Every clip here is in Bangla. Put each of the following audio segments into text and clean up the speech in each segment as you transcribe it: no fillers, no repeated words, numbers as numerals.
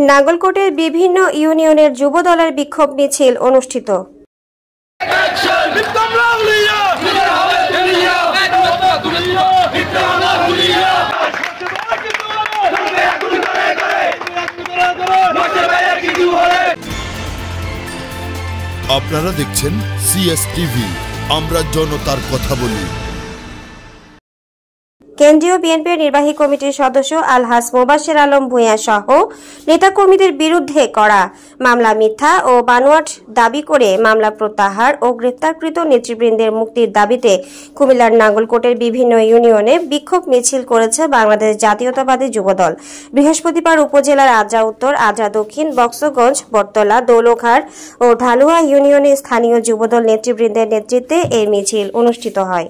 নাগলকোটের বিভিন্ন ইউনিয়নের যুবদলের বিক্ষোভ মিছিল অনুষ্ঠিত। আপনারা দেখছেন সিএসটিভি, আমরা জনতার কথা বলি। কেন্দ্রীয় বিএনপির নির্বাহী কমিটির সদস্য আলহাজ মোবাশ্বের আলম ভূঁইয়া সহ নেতাকর্মীদের বিরুদ্ধে করা মামলা মিথ্যা ও বানোয়াট দাবি করে মামলা প্রত্যাহার ও গ্রেপ্তারকৃত নেতৃবৃন্দের মুক্তির দাবিতে কুমিল্লার নাগলকোটের বিভিন্ন ইউনিয়নে বিক্ষোভ মিছিল করেছে বাংলাদেশ জাতীয়তাবাদী যুবদল। বৃহস্পতিবার উপজেলার আদ্রা উত্তর, আদ্রা দক্ষিণ, বক্সগঞ্জ, বটতলা, দৌলখার ও ঢালুয়া ইউনিয়নে স্থানীয় যুবদল নেতৃবৃন্দের নেতৃত্বে এই মিছিল অনুষ্ঠিত হয়।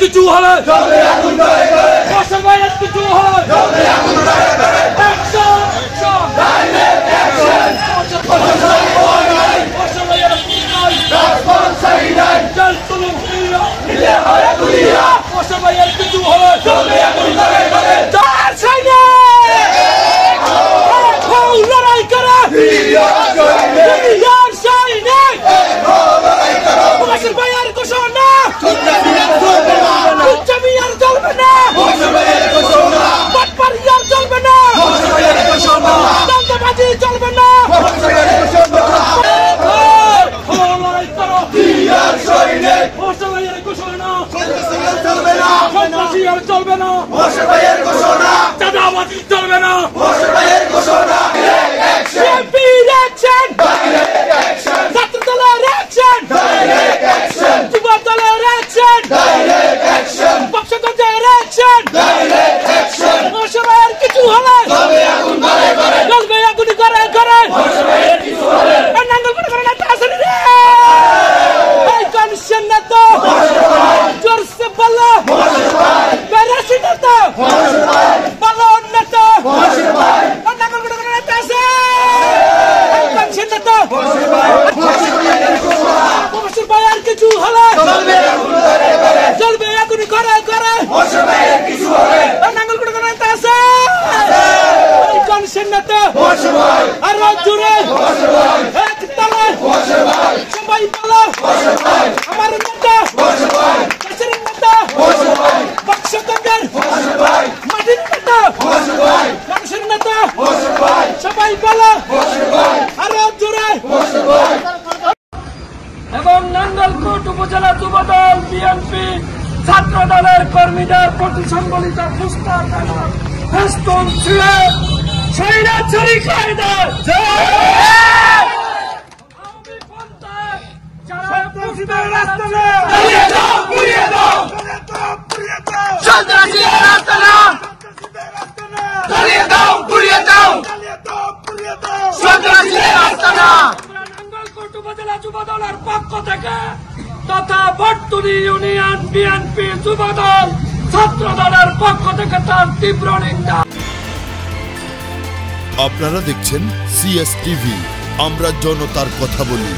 কিছু হলে Jal Tulum Hiya ভাইয়ের কিছু হলে লড়াই করে ভাইয়ের ঘোষণা চলবে না চলবে না দন্তবাজি চলবে না চলবে না চাঁদাবাজি চলবে না ছাত্র দলের অ্যাকশন যুব দলের অ্যাকশন বক্সগঞ্জের অ্যাকশন মশার কিছু হলে চলবে আগুন করে করে নাঙ্গল করে করে না আসলে রে এই কমিশন না তো জোরসে বলো বেরাসি না তো বলো না তো নাঙ্গল করে করে না আসে এই কমিশন না তো মশার ভাই আর কিছু হলে চলবে আগুন করে করে মশার ভাই আর কিছু হলে নাঙ্গল করে করে না আসে এই কমিশন না তো মশার ভাই আর জুড়ে মশার ভাই এক তলে মশার ভাই সবাই বলো মশার ভাই আমার নেতা মশার ভাই কাছের নেতা মশার ভাই বক্সগঞ্জের মশার ভাই মাটির নেতা মশার ভাই মানুষের নেতা মশার ভাই সবাই বলো মশার ভাই আর জুড়ে মশার ভাই এবং নাঙ্গলকোট উপজেলা যুবদল বিএনপি ছাত্র দলের কর্মীদের প্রতি সংবলিত পুস্তক ফেস্টুন ছিঁড়ে স্বৈরাচারী কায়দার নাঙ্গলকোট উপজেলা যুবদলের পক্ষ থেকে তথা বটতলী ইউনিয়ন বিএনপি যুবদল ছাত্র দলের পক্ষ থেকে তার তীব্র নিন্দা। আপনারা দেখছেন সিএসটিভি, আমরা জনতার কথা বলি।